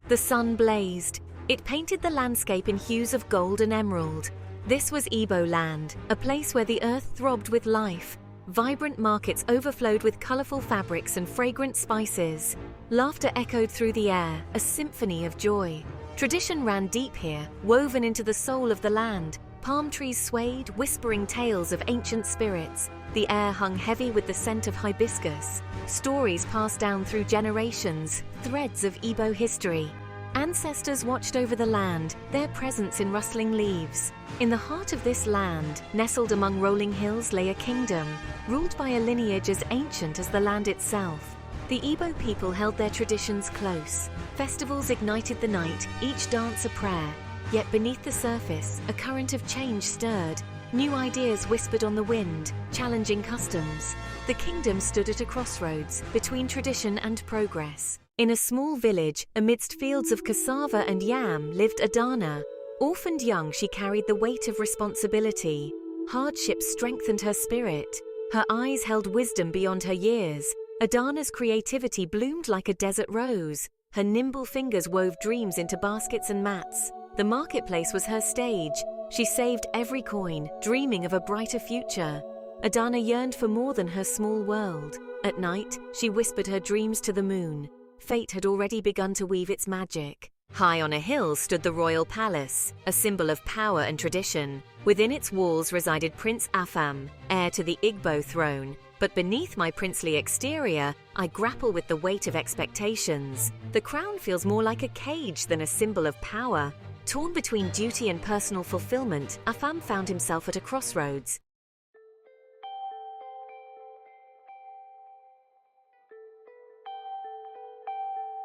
The sun blazed. It painted the landscape in hues of gold and emerald. This was Igbo land, a place where the earth throbbed with life. Vibrant markets overflowed with colorful fabrics and fragrant spices. Laughter echoed through the air, a symphony of joy. Tradition ran deep here, woven into the soul of the land. Palm trees swayed, whispering tales of ancient spirits. The air hung heavy with the scent of hibiscus. Stories passed down through generations, threads of Igbo history. Ancestors watched over the land, their presence in rustling leaves. In the heart of this land, nestled among rolling hills, lay a kingdom, ruled by a lineage as ancient as the land itself. The Igbo people held their traditions close. Festivals ignited the night, each dance a prayer. Yet beneath the surface, a current of change stirred. New ideas whispered on the wind, challenging customs. The kingdom stood at a crossroads, between tradition and progress. In a small village, amidst fields of cassava and yam, lived Adana. Orphaned young, she carried the weight of responsibility. Hardship strengthened her spirit. Her eyes held wisdom beyond her years. Adana's creativity bloomed like a desert rose. Her nimble fingers wove dreams into baskets and mats. The marketplace was her stage. She saved every coin, dreaming of a brighter future. Adana yearned for more than her small world. At night, she whispered her dreams to the moon. Fate had already begun to weave its magic. High on a hill stood the royal palace, a symbol of power and tradition. Within its walls resided Prince Afam, heir to the Igbo throne. But beneath my princely exterior, I grapple with the weight of expectations. The crown feels more like a cage than a symbol of power. Torn between duty and personal fulfillment, Afam found himself at a crossroads.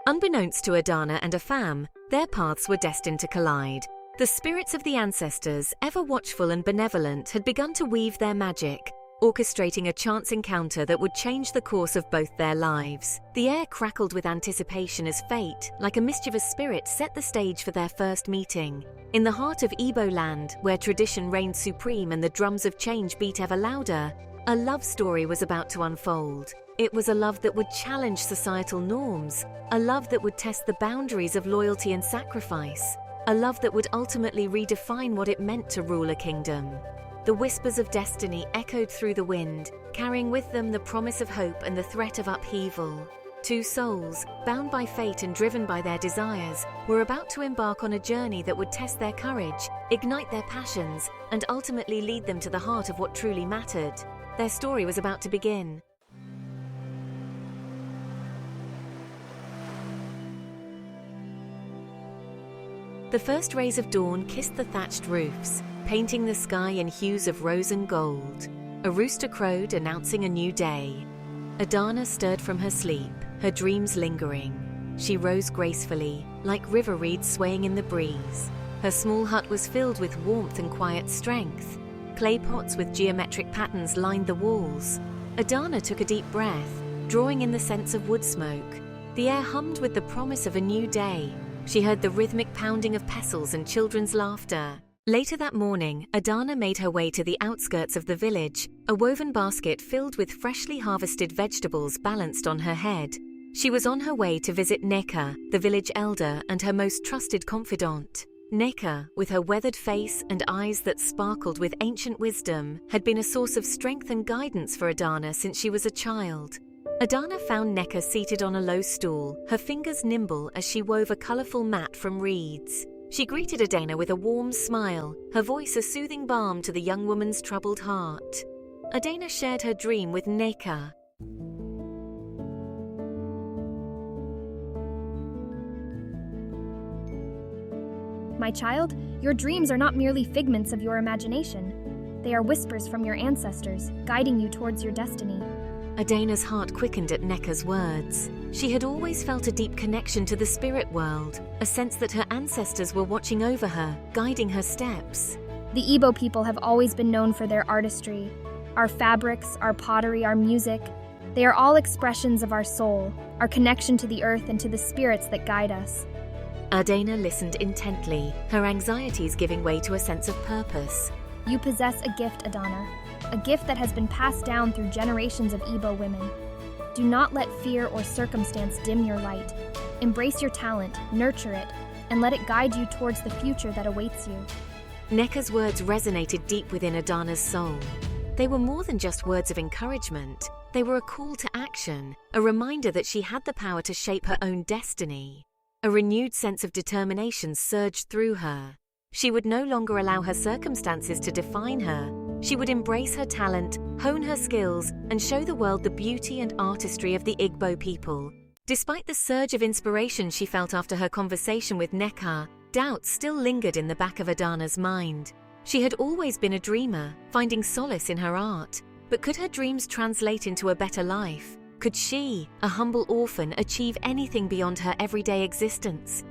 Unbeknownst to Adana and Afam, their paths were destined to collide. The spirits of the ancestors, ever watchful and benevolent, had begun to weave their magic, orchestrating a chance encounter that would change the course of both their lives. The air crackled with anticipation as fate, like a mischievous spirit, set the stage for their first meeting. In the heart of Igbo land, where tradition reigned supreme and the drums of change beat ever louder, a love story was about to unfold. It was a love that would challenge societal norms, a love that would test the boundaries of loyalty and sacrifice, a love that would ultimately redefine what it meant to rule a kingdom. The whispers of destiny echoed through the wind, carrying with them the promise of hope and the threat of upheaval. Two souls, bound by fate and driven by their desires, were about to embark on a journey that would test their courage, ignite their passions, and ultimately lead them to the heart of what truly mattered. Their story was about to begin. The first rays of dawn kissed the thatched roofs, painting the sky in hues of rose and gold. A rooster crowed, announcing a new day. Adana stirred from her sleep, her dreams lingering. She rose gracefully, like river reeds swaying in the breeze. Her small hut was filled with warmth and quiet strength. Clay pots with geometric patterns lined the walls. Adana took a deep breath, drawing in the scents of wood smoke. The air hummed with the promise of a new day. She heard the rhythmic pounding of pestles and children's laughter. Later that morning, Adana made her way to the outskirts of the village, a woven basket filled with freshly harvested vegetables balanced on her head. She was on her way to visit Neka, the village elder and her most trusted confidant. Neka, with her weathered face and eyes that sparkled with ancient wisdom, had been a source of strength and guidance for Adana since she was a child. Adana found Neka seated on a low stool, her fingers nimble as she wove a colorful mat from reeds. She greeted Adana with a warm smile, her voice a soothing balm to the young woman's troubled heart. Adana shared her dream with Neka. My child, your dreams are not merely figments of your imagination. They are whispers from your ancestors, guiding you towards your destiny. Adana's heart quickened at Neka's words. She had always felt a deep connection to the spirit world, a sense that her ancestors were watching over her, guiding her steps. The Igbo people have always been known for their artistry. Our fabrics, our pottery, our music, they are all expressions of our soul, our connection to the earth and to the spirits that guide us. Adana listened intently, her anxieties giving way to a sense of purpose. You possess a gift, Adana, a gift that has been passed down through generations of Igbo women. Do not let fear or circumstance dim your light. Embrace your talent, nurture it, and let it guide you towards the future that awaits you. Nneka's words resonated deep within Adana's soul. They were more than just words of encouragement. They were a call to action, a reminder that she had the power to shape her own destiny. A renewed sense of determination surged through her. She would no longer allow her circumstances to define her. She would embrace her talent, hone her skills, and show the world the beauty and artistry of the Igbo people. Despite the surge of inspiration she felt after her conversation with Nneka, doubts still lingered in the back of Adana's mind. She had always been a dreamer, finding solace in her art. But could her dreams translate into a better life? Could she, a humble orphan, achieve anything beyond her everyday existence?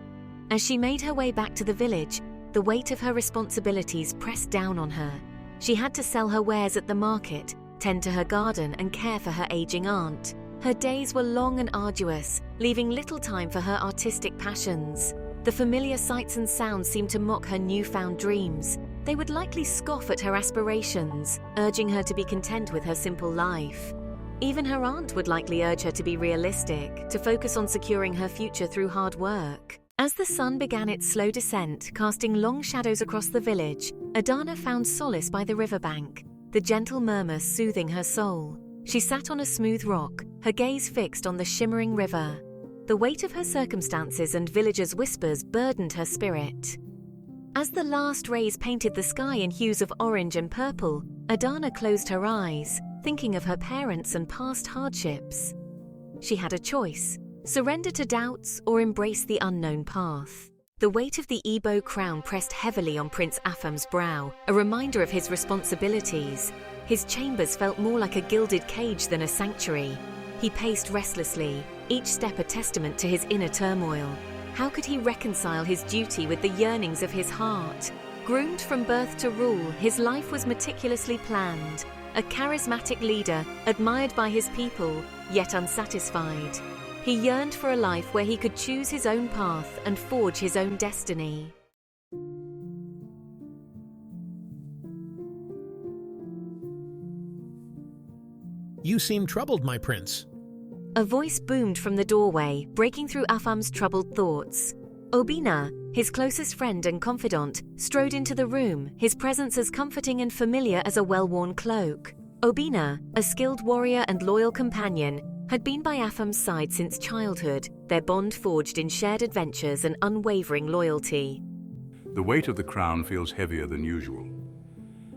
As she made her way back to the village, the weight of her responsibilities pressed down on her. She had to sell her wares at the market, tend to her garden, and care for her aging aunt. Her days were long and arduous, leaving little time for her artistic passions. The familiar sights and sounds seemed to mock her newfound dreams. They would likely scoff at her aspirations, urging her to be content with her simple life. Even her aunt would likely urge her to be realistic, to focus on securing her future through hard work. As the sun began its slow descent, casting long shadows across the village, Adana found solace by the riverbank, the gentle murmur soothing her soul. She sat on a smooth rock, her gaze fixed on the shimmering river. The weight of her circumstances and villagers' whispers burdened her spirit. As the last rays painted the sky in hues of orange and purple, Adana closed her eyes, thinking of her parents and past hardships. She had a choice: surrender to doubts or embrace the unknown path. The weight of the Igbo crown pressed heavily on Prince Afam's brow, a reminder of his responsibilities. His chambers felt more like a gilded cage than a sanctuary. He paced restlessly, each step a testament to his inner turmoil. How could he reconcile his duty with the yearnings of his heart? Groomed from birth to rule, his life was meticulously planned. A charismatic leader, admired by his people, yet unsatisfied. He yearned for a life where he could choose his own path and forge his own destiny. You seem troubled, my prince. A voice boomed from the doorway, breaking through Afam's troubled thoughts. Obina, his closest friend and confidant, strode into the room, his presence as comforting and familiar as a well-worn cloak. Obina, a skilled warrior and loyal companion, had been by Afam's side since childhood, their bond forged in shared adventures and unwavering loyalty. The weight of the crown feels heavier than usual.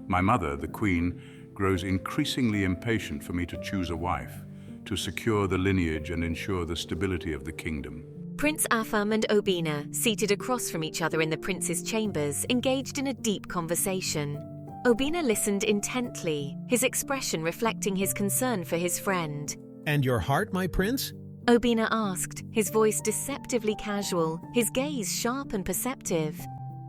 My mother, the queen, grows increasingly impatient for me to choose a wife, to secure the lineage and ensure the stability of the kingdom. Prince Afam and Obina, seated across from each other in the prince's chambers, engaged in a deep conversation. Obina listened intently, his expression reflecting his concern for his friend. And your heart, my prince? Obina asked, his voice deceptively casual, his gaze sharp and perceptive.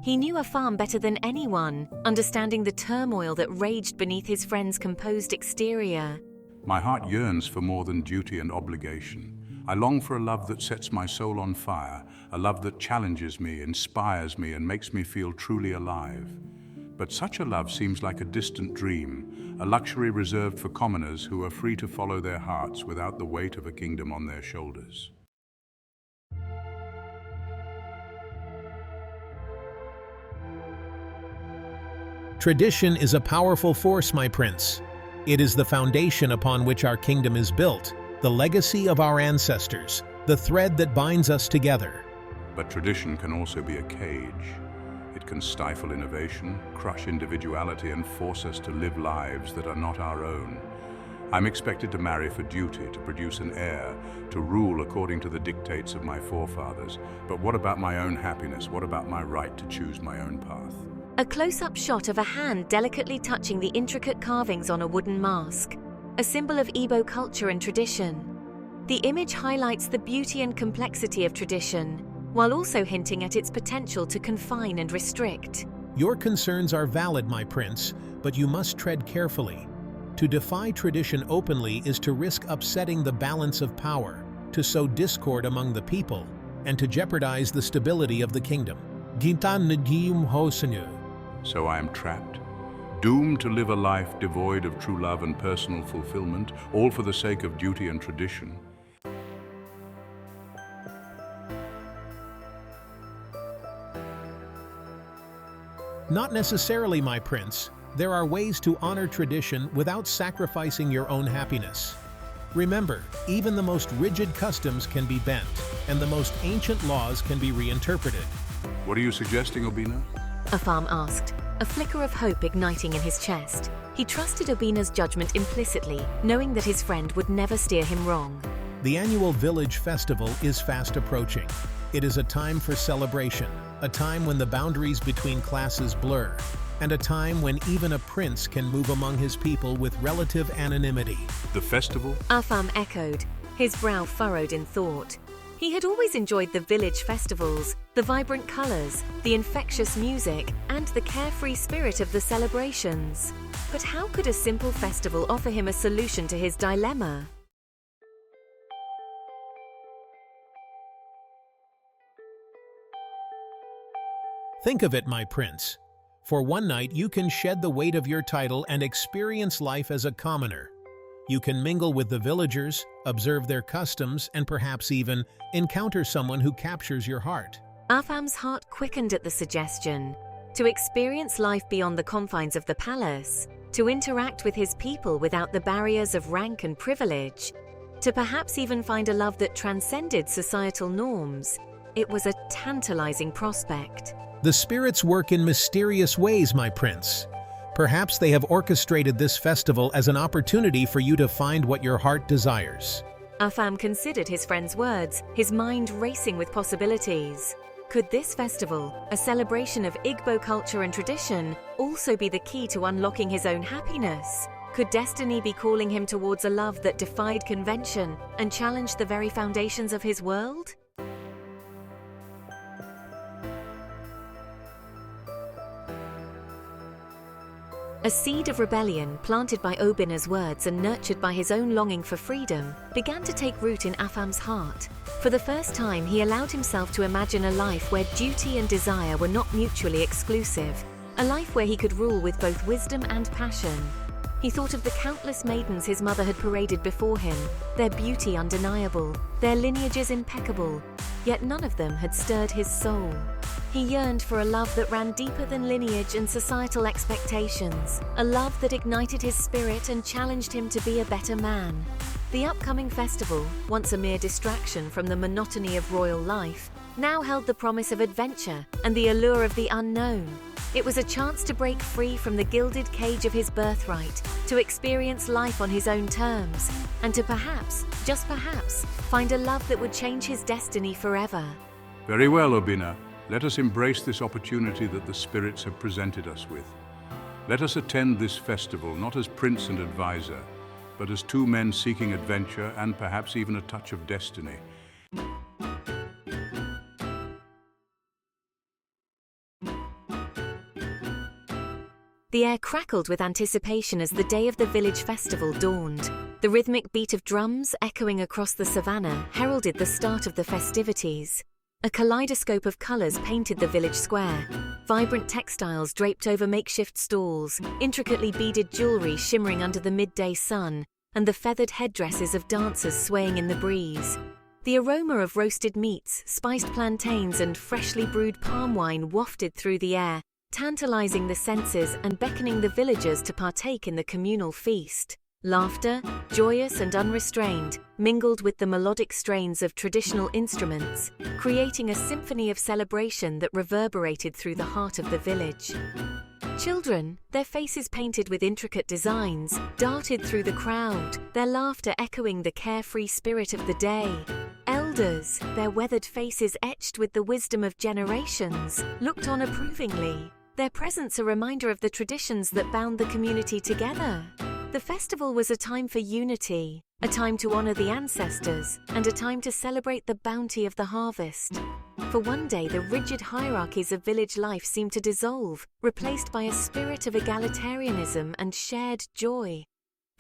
He knew Afam better than anyone, understanding the turmoil that raged beneath his friend's composed exterior. My heart yearns for more than duty and obligation. I long for a love that sets my soul on fire, a love that challenges me, inspires me, and makes me feel truly alive. But such a love seems like a distant dream, a luxury reserved for commoners who are free to follow their hearts without the weight of a kingdom on their shoulders. Tradition is a powerful force, my prince. It is the foundation upon which our kingdom is built, the legacy of our ancestors, the thread that binds us together. But tradition can also be a cage. It can stifle innovation, crush individuality, and force us to live lives that are not our own. I'm expected to marry for duty, to produce an heir, to rule according to the dictates of my forefathers. But what about my own happiness? What about my right to choose my own path? A close-up shot of a hand delicately touching the intricate carvings on a wooden mask, a symbol of Igbo culture and tradition. The image highlights the beauty and complexity of tradition, while also hinting at its potential to confine and restrict. Your concerns are valid, my prince, but you must tread carefully. To defy tradition openly is to risk upsetting the balance of power, to sow discord among the people, and to jeopardize the stability of the kingdom. So I am trapped, doomed to live a life devoid of true love and personal fulfillment, all for the sake of duty and tradition. Not necessarily, my prince. There are ways to honor tradition without sacrificing your own happiness. Remember, even the most rigid customs can be bent, and the most ancient laws can be reinterpreted. What are you suggesting, Obina? Afam asked, a flicker of hope igniting in his chest. He trusted Obina's judgment implicitly, knowing that his friend would never steer him wrong. The annual village festival is fast approaching. It is a time for celebration, a time when the boundaries between classes blur, and a time when even a prince can move among his people with relative anonymity. The festival? Afam echoed, his brow furrowed in thought. He had always enjoyed the village festivals, the vibrant colors, the infectious music, and the carefree spirit of the celebrations. But how could a simple festival offer him a solution to his dilemma? Think of it, my prince. For one night, you can shed the weight of your title and experience life as a commoner. You can mingle with the villagers, observe their customs, and perhaps even encounter someone who captures your heart. Afam's heart quickened at the suggestion. To experience life beyond the confines of the palace, to interact with his people without the barriers of rank and privilege, to perhaps even find a love that transcended societal norms. It was a tantalizing prospect. The spirits work in mysterious ways, my prince. Perhaps they have orchestrated this festival as an opportunity for you to find what your heart desires. Afam considered his friend's words, his mind racing with possibilities. Could this festival, a celebration of Igbo culture and tradition, also be the key to unlocking his own happiness? Could destiny be calling him towards a love that defied convention and challenged the very foundations of his world? A seed of rebellion, planted by Obina's words and nurtured by his own longing for freedom, began to take root in Afam's heart. For the first time, he allowed himself to imagine a life where duty and desire were not mutually exclusive, a life where he could rule with both wisdom and passion. He thought of the countless maidens his mother had paraded before him, their beauty undeniable, their lineages impeccable, yet none of them had stirred his soul. He yearned for a love that ran deeper than lineage and societal expectations, a love that ignited his spirit and challenged him to be a better man. The upcoming festival, once a mere distraction from the monotony of royal life, now held the promise of adventure and the allure of the unknown. It was a chance to break free from the gilded cage of his birthright, to experience life on his own terms, and to perhaps, just perhaps, find a love that would change his destiny forever. Very well, Obina. Let us embrace this opportunity that the spirits have presented us with. Let us attend this festival not as prince and advisor, but as two men seeking adventure and perhaps even a touch of destiny. The air crackled with anticipation as the day of the village festival dawned. The rhythmic beat of drums echoing across the savannah heralded the start of the festivities. A kaleidoscope of colors painted the village square. Vibrant textiles draped over makeshift stalls, intricately beaded jewelry shimmering under the midday sun, and the feathered headdresses of dancers swaying in the breeze. The aroma of roasted meats, spiced plantains, and freshly brewed palm wine wafted through the air, tantalizing the senses and beckoning the villagers to partake in the communal feast. Laughter, joyous and unrestrained, mingled with the melodic strains of traditional instruments, creating a symphony of celebration that reverberated through the heart of the village. Children, their faces painted with intricate designs, darted through the crowd, their laughter echoing the carefree spirit of the day. Elders, their weathered faces etched with the wisdom of generations, looked on approvingly, their presence a reminder of the traditions that bound the community together. The festival was a time for unity, a time to honor the ancestors, and a time to celebrate the bounty of the harvest. For one day, the rigid hierarchies of village life seemed to dissolve, replaced by a spirit of egalitarianism and shared joy.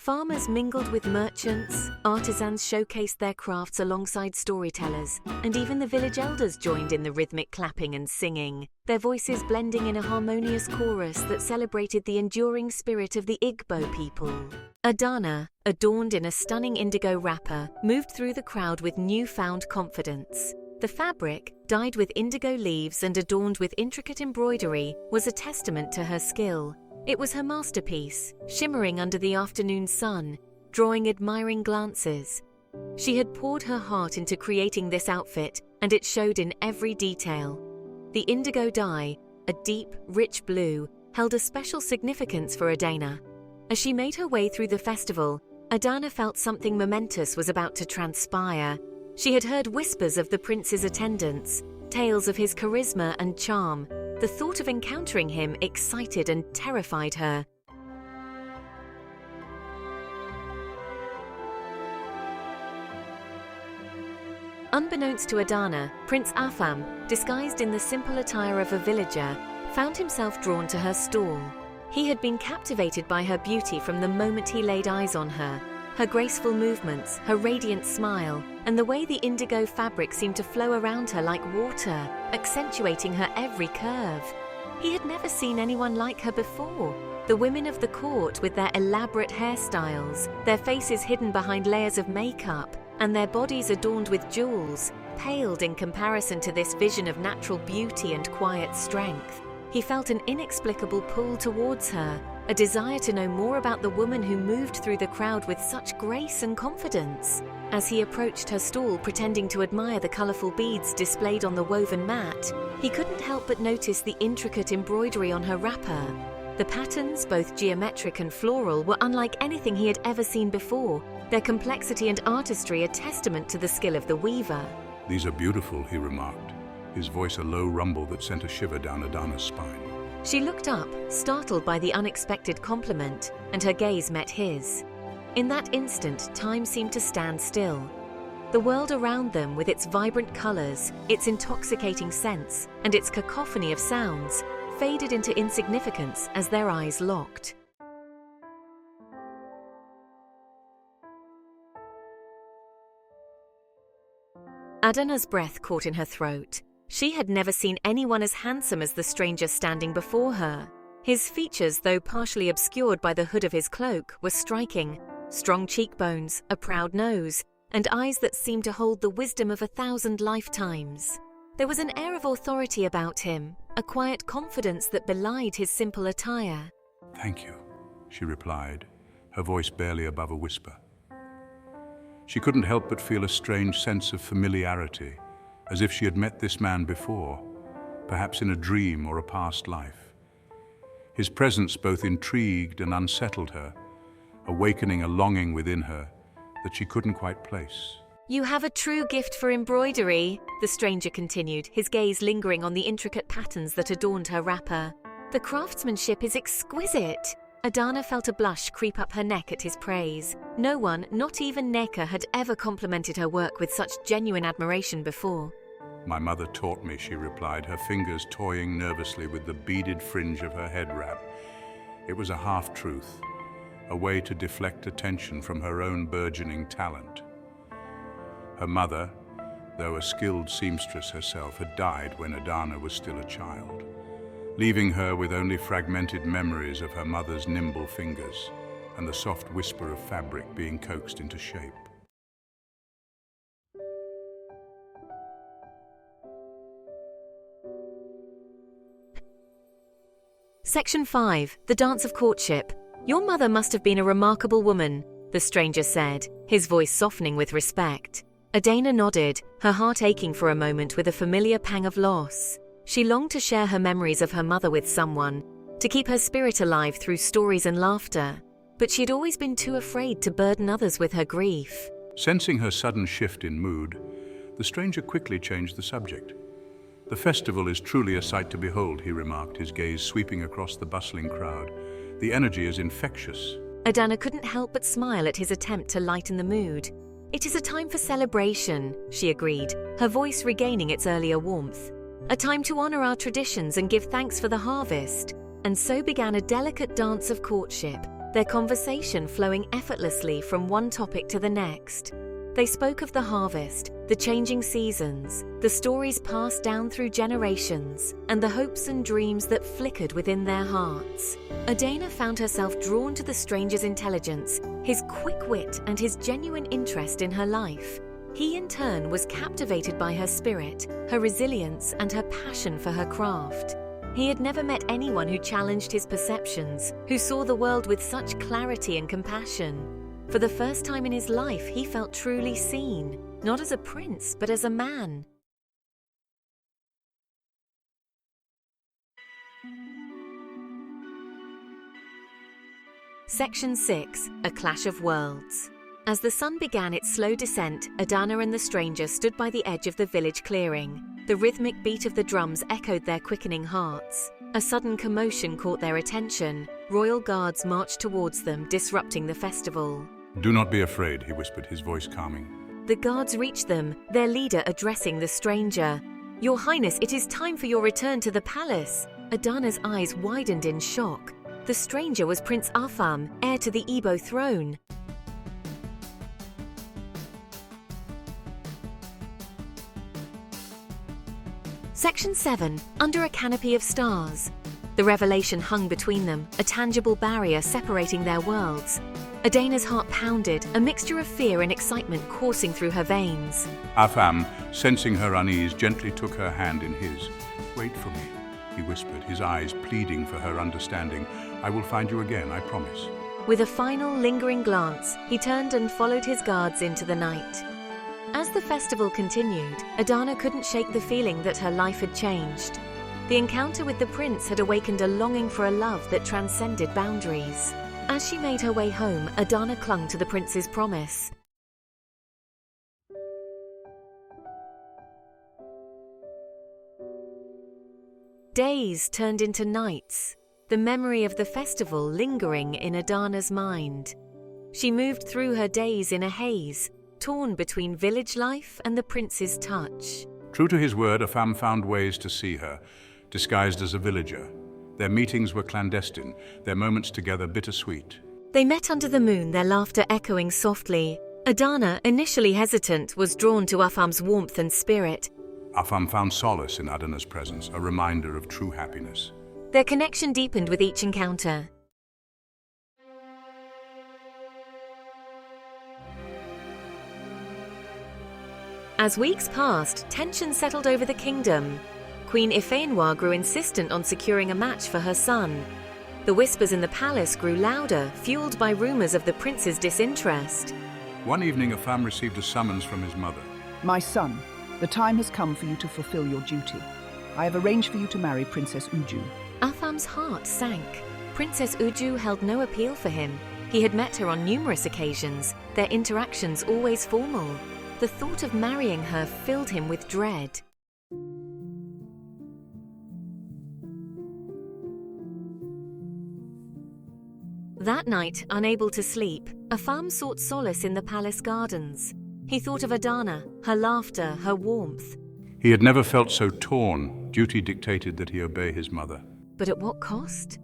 Farmers mingled with merchants, artisans showcased their crafts alongside storytellers, and even the village elders joined in the rhythmic clapping and singing, their voices blending in a harmonious chorus that celebrated the enduring spirit of the Igbo people. Adana, adorned in a stunning indigo wrapper, moved through the crowd with newfound confidence. The fabric, dyed with indigo leaves and adorned with intricate embroidery, was a testament to her skill. It was her masterpiece, shimmering under the afternoon sun, drawing admiring glances. She had poured her heart into creating this outfit, and it showed in every detail. The indigo dye, a deep, rich blue, held a special significance for Adana. As she made her way through the festival, Adana felt something momentous was about to transpire. She had heard whispers of the prince's attendance, tales of his charisma and charm. The thought of encountering him excited and terrified her. Unbeknownst to Adana, Prince Afam, disguised in the simple attire of a villager, found himself drawn to her stall. He had been captivated by her beauty from the moment he laid eyes on her. Her graceful movements, her radiant smile, and the way the indigo fabric seemed to flow around her like water, accentuating her every curve. He had never seen anyone like her before. The women of the court, with their elaborate hairstyles, their faces hidden behind layers of makeup, and their bodies adorned with jewels, paled in comparison to this vision of natural beauty and quiet strength. He felt an inexplicable pull towards her, a desire to know more about the woman who moved through the crowd with such grace and confidence. As he approached her stall pretending to admire the colourful beads displayed on the woven mat, he couldn't help but notice the intricate embroidery on her wrapper. The patterns, both geometric and floral, were unlike anything he had ever seen before, their complexity and artistry a testament to the skill of the weaver. "These are beautiful," he remarked, his voice a low rumble that sent a shiver down Adana's spine. She looked up, startled by the unexpected compliment, and her gaze met his. In that instant, time seemed to stand still. The world around them, with its vibrant colours, its intoxicating scents, and its cacophony of sounds, faded into insignificance as their eyes locked. Adana's breath caught in her throat. She had never seen anyone as handsome as the stranger standing before her. His features, though partially obscured by the hood of his cloak, were striking. Strong cheekbones, a proud nose, and eyes that seemed to hold the wisdom of 1,000 lifetimes. There was an air of authority about him, a quiet confidence that belied his simple attire. "Thank you," she replied, her voice barely above a whisper. She couldn't help but feel a strange sense of familiarity, as if she had met this man before, perhaps in a dream or a past life. His presence both intrigued and unsettled her, awakening a longing within her that she couldn't quite place. "You have a true gift for embroidery," the stranger continued, his gaze lingering on the intricate patterns that adorned her wrapper. "The craftsmanship is exquisite." Adana felt a blush creep up her neck at his praise. No one, not even Neka, had ever complimented her work with such genuine admiration before. "My mother taught me," she replied, her fingers toying nervously with the beaded fringe of her head wrap. It was a half-truth, a way to deflect attention from her own burgeoning talent. Her mother, though a skilled seamstress herself, had died when Adana was still a child, leaving her with only fragmented memories of her mother's nimble fingers and the soft whisper of fabric being coaxed into shape. Section 5. The Dance of Courtship. "Your mother must have been a remarkable woman," the stranger said, his voice softening with respect. Adana nodded, her heart aching for a moment with a familiar pang of loss. She longed to share her memories of her mother with someone, to keep her spirit alive through stories and laughter, but she had always been too afraid to burden others with her grief. Sensing her sudden shift in mood, the stranger quickly changed the subject. "The festival is truly a sight to behold," he remarked, his gaze sweeping across the bustling crowd. "The energy is infectious." Adana couldn't help but smile at his attempt to lighten the mood. "It is a time for celebration," she agreed, her voice regaining its earlier warmth. "A time to honor our traditions and give thanks for the harvest." And so began a delicate dance of courtship, their conversation flowing effortlessly from one topic to the next. They spoke of the harvest, the changing seasons, the stories passed down through generations, and the hopes and dreams that flickered within their hearts. Adana found herself drawn to the stranger's intelligence, his quick wit, and his genuine interest in her life. He, in turn, was captivated by her spirit, her resilience, and her passion for her craft. He had never met anyone who challenged his perceptions, who saw the world with such clarity and compassion. For the first time in his life, he felt truly seen, not as a prince, but as a man. Section 6. A Clash of Worlds. As the sun began its slow descent, Adana and the stranger stood by the edge of the village clearing. The rhythmic beat of the drums echoed their quickening hearts. A sudden commotion caught their attention. Royal guards marched towards them, disrupting the festival. "Do not be afraid," he whispered, his voice calming. The guards reached them, their leader addressing the stranger. "Your Highness, it is time for your return to the palace." Adana's eyes widened in shock. The stranger was Prince Afam, heir to the Igbo throne. Section 7. Under a Canopy of Stars. The revelation hung between them, a tangible barrier separating their worlds. Adana's heart pounded, a mixture of fear and excitement coursing through her veins. Afam, sensing her unease, gently took her hand in his. "Wait for me," he whispered, his eyes pleading for her understanding. "I will find you again, I promise." With a final lingering glance, he turned and followed his guards into the night. As the festival continued, Adana couldn't shake the feeling that her life had changed. The encounter with the prince had awakened a longing for a love that transcended boundaries. As she made her way home, Adana clung to the prince's promise. Days turned into nights, the memory of the festival lingering in Adana's mind. She moved through her days in a haze, torn between village life and the prince's touch. True to his word, Afam found ways to see her, disguised as a villager. Their meetings were clandestine, their moments together bittersweet. They met under the moon, their laughter echoing softly. Adana, initially hesitant, was drawn to Afam's warmth and spirit. Afam found solace in Adana's presence, a reminder of true happiness. Their connection deepened with each encounter. As weeks passed, tension settled over the kingdom. Queen Ifeanyi grew insistent on securing a match for her son. The whispers in the palace grew louder, fueled by rumors of the prince's disinterest. One evening, Afam received a summons from his mother. "My son, the time has come for you to fulfill your duty. I have arranged for you to marry Princess Uju." Afam's heart sank. Princess Uju held no appeal for him. He had met her on numerous occasions, their interactions always formal. The thought of marrying her filled him with dread. That night, unable to sleep, Afam sought solace in the palace gardens. He thought of Adana, her laughter, her warmth. He had never felt so torn. Duty dictated that he obey his mother. But at what cost?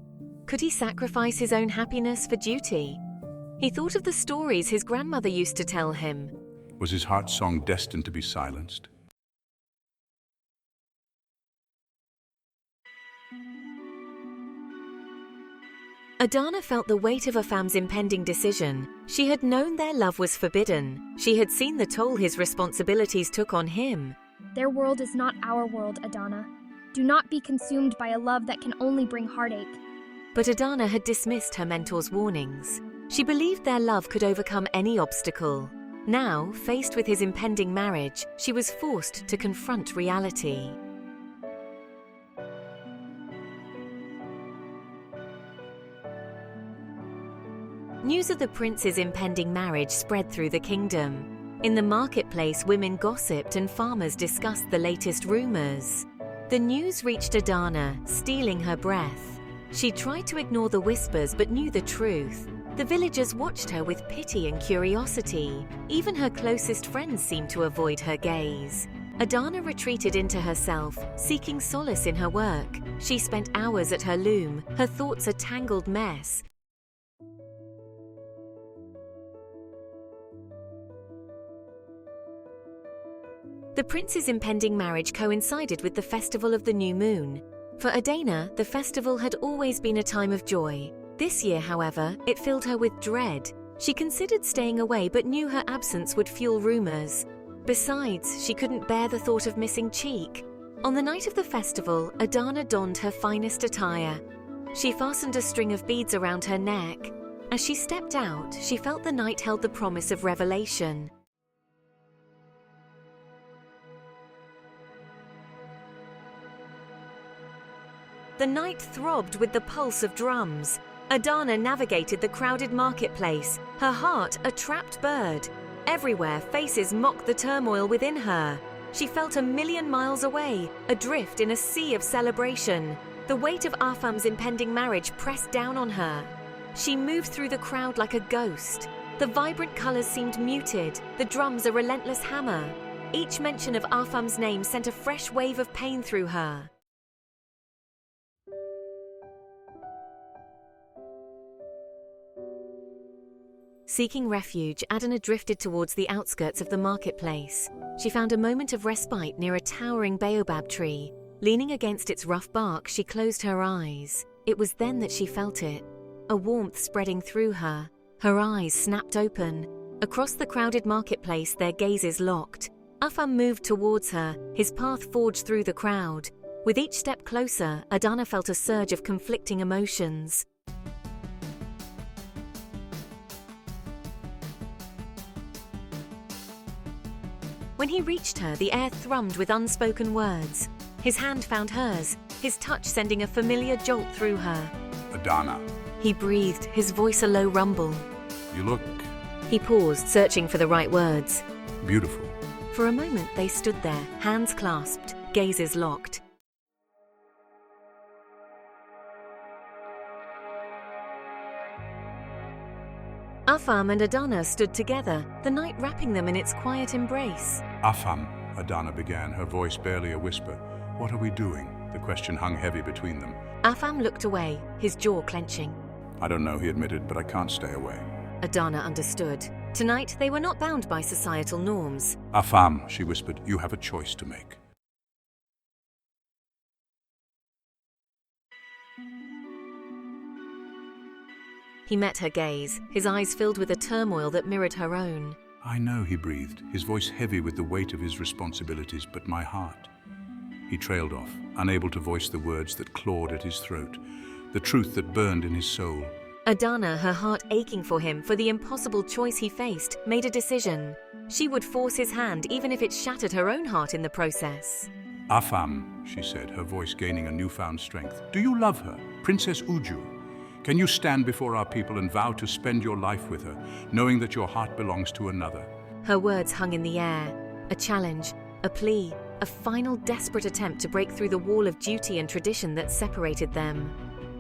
Could he sacrifice his own happiness for duty? He thought of the stories his grandmother used to tell him. Was his heart's song destined to be silenced? Adana felt the weight of Afam's impending decision. She had known their love was forbidden. She had seen the toll his responsibilities took on him. Their world is not our world, Adana. Do not be consumed by a love that can only bring heartache. But Adana had dismissed her mentor's warnings. She believed their love could overcome any obstacle. Now, faced with his impending marriage, she was forced to confront reality. News of the prince's impending marriage spread through the kingdom. In the marketplace, women gossiped and farmers discussed the latest rumors. The news reached Adana, stealing her breath. She tried to ignore the whispers but knew the truth. The villagers watched her with pity and curiosity. Even her closest friends seemed to avoid her gaze. Adana retreated into herself, seeking solace in her work. She spent hours at her loom, her thoughts a tangled mess. The prince's impending marriage coincided with the festival of the new moon. For Adana, the festival had always been a time of joy. This year, however, it filled her with dread. She considered staying away but knew her absence would fuel rumors. Besides, she couldn't bear the thought of missing Cheek. On the night of the festival, Adana donned her finest attire. She fastened a string of beads around her neck. As she stepped out, she felt the night held the promise of revelation. The night throbbed with the pulse of drums. Adana navigated the crowded marketplace, her heart a trapped bird. Everywhere, faces mocked the turmoil within her. She felt 1,000,000 miles away, adrift in a sea of celebration. The weight of Afam's impending marriage pressed down on her. She moved through the crowd like a ghost. The vibrant colors seemed muted, the drums a relentless hammer. Each mention of Afam's name sent a fresh wave of pain through her. Seeking refuge, Adana drifted towards the outskirts of the marketplace. She found a moment of respite near a towering baobab tree. Leaning against its rough bark, she closed her eyes. It was then that she felt it, a warmth spreading through her. Her eyes snapped open. Across the crowded marketplace, their gazes locked. Afam moved towards her, his path forged through the crowd. With each step closer, Adana felt a surge of conflicting emotions. When he reached her, the air thrummed with unspoken words. His hand found hers, his touch sending a familiar jolt through her. Adana. He breathed, his voice a low rumble. You look He paused, searching for the right words. beautiful. For a moment they stood there, hands clasped, gazes locked. Afam and Adana stood together, the night wrapping them in its quiet embrace. Afam, Adana began, her voice barely a whisper. What are we doing? The question hung heavy between them. Afam looked away, his jaw clenching. I don't know, he admitted, but I can't stay away. Adana understood. Tonight they were not bound by societal norms. Afam, she whispered, you have a choice to make. He met her gaze, his eyes filled with a turmoil that mirrored her own. I know, he breathed, his voice heavy with the weight of his responsibilities, but my heart. He trailed off, unable to voice the words that clawed at his throat, the truth that burned in his soul. Adana, her heart aching for him for the impossible choice he faced, made a decision. She would force his hand even if it shattered her own heart in the process. Afam, she said, her voice gaining a newfound strength. Do you love her, Princess Uju? Can you stand before our people and vow to spend your life with her, knowing that your heart belongs to another? Her words hung in the air, a challenge, a plea, a final desperate attempt to break through the wall of duty and tradition that separated them.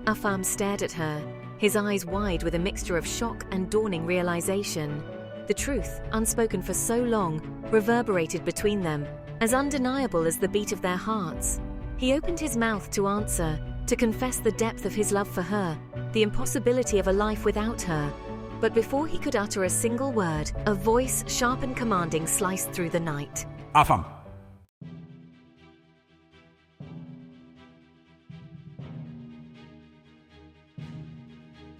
Afam stared at her, his eyes wide with a mixture of shock and dawning realization. The truth, unspoken for so long, reverberated between them, as undeniable as the beat of their hearts. He opened his mouth to answer, to confess the depth of his love for her, the impossibility of a life without her. But before he could utter a single word, a voice sharp and commanding sliced through the night. Afam!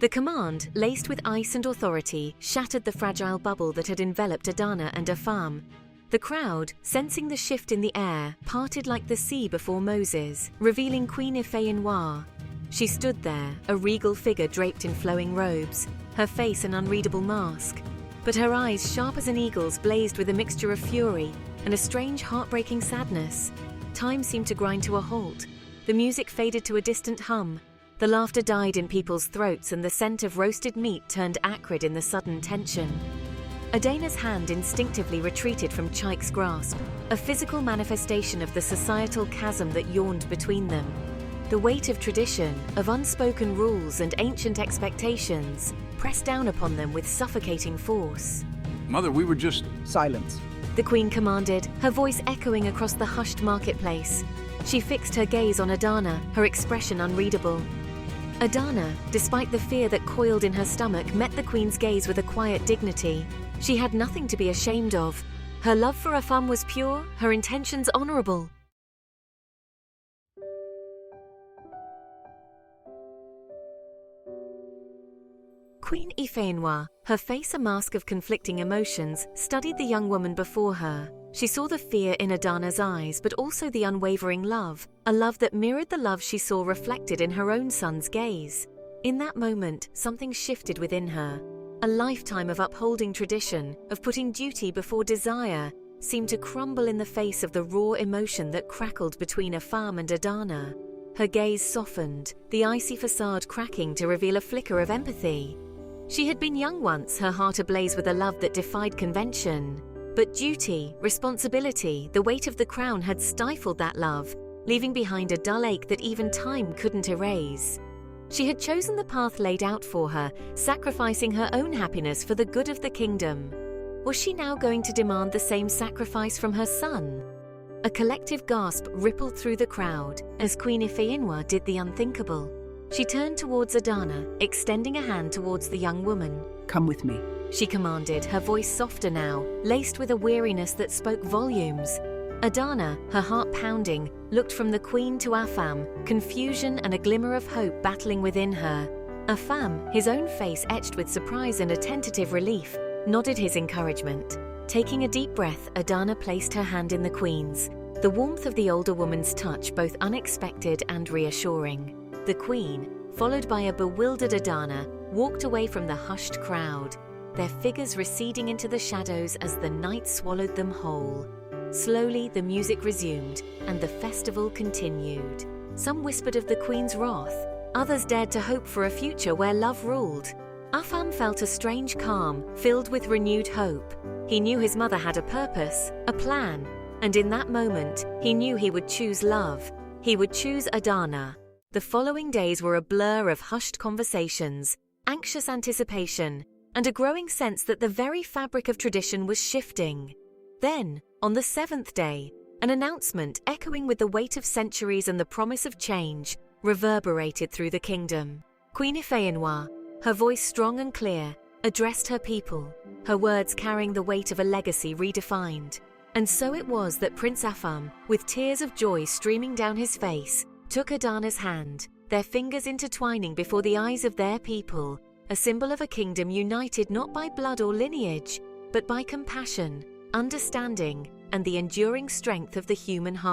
The command, laced with ice and authority, shattered the fragile bubble that had enveloped Adana and Afam. The crowd, sensing the shift in the air, parted like the sea before Moses, revealing Queen Ifeyinwa. She stood there, a regal figure draped in flowing robes, her face an unreadable mask. But her eyes, sharp as an eagle's, blazed with a mixture of fury and a strange, heartbreaking sadness. Time seemed to grind to a halt. The music faded to a distant hum. The laughter died in people's throats and the scent of roasted meat turned acrid in the sudden tension. Adana's hand instinctively retreated from Chike's grasp, a physical manifestation of the societal chasm that yawned between them. The weight of tradition, of unspoken rules and ancient expectations, pressed down upon them with suffocating force. Mother, we were just... Silence. The Queen commanded, her voice echoing across the hushed marketplace. She fixed her gaze on Adana, her expression unreadable. Adana, despite the fear that coiled in her stomach, met the Queen's gaze with a quiet dignity. She had nothing to be ashamed of. Her love for Afam was pure, her intentions honorable. Queen Ifeanyi, her face a mask of conflicting emotions, studied the young woman before her. She saw the fear in Adana's eyes, but also the unwavering love, a love that mirrored the love she saw reflected in her own son's gaze. In that moment, something shifted within her. A lifetime of upholding tradition, of putting duty before desire, seemed to crumble in the face of the raw emotion that crackled between Afam and Adana. Her gaze softened, the icy facade cracking to reveal a flicker of empathy. She had been young once, her heart ablaze with a love that defied convention. But duty, responsibility, the weight of the crown had stifled that love, leaving behind a dull ache that even time couldn't erase. She had chosen the path laid out for her, sacrificing her own happiness for the good of the kingdom. Was she now going to demand the same sacrifice from her son? A collective gasp rippled through the crowd as Queen Ifeanyi did the unthinkable. She turned towards Adana, extending a hand towards the young woman. Come with me, she commanded, her voice softer now, laced with a weariness that spoke volumes. Adana, her heart pounding, looked from the queen to Afam, confusion and a glimmer of hope battling within her. Afam, his own face etched with surprise and a tentative relief, nodded his encouragement. Taking a deep breath, Adana placed her hand in the queen's, the warmth of the older woman's touch both unexpected and reassuring. The queen, followed by a bewildered Adana, walked away from the hushed crowd, their figures receding into the shadows as the night swallowed them whole. Slowly, the music resumed, and the festival continued. Some whispered of the queen's wrath, others dared to hope for a future where love ruled. Afam felt a strange calm, filled with renewed hope. He knew his mother had a purpose, a plan, and in that moment, he knew he would choose love. He would choose Adana. The following days were a blur of hushed conversations, anxious anticipation, and a growing sense that the very fabric of tradition was shifting. Then, on the 7th day, an announcement echoing with the weight of centuries and the promise of change reverberated through the kingdom. Queen Ifeanyi, her voice strong and clear, addressed her people, her words carrying the weight of a legacy redefined. And so it was that Prince Afam, with tears of joy streaming down his face, took Adana's hand, their fingers intertwining before the eyes of their people, a symbol of a kingdom united not by blood or lineage, but by compassion, understanding, and the enduring strength of the human heart.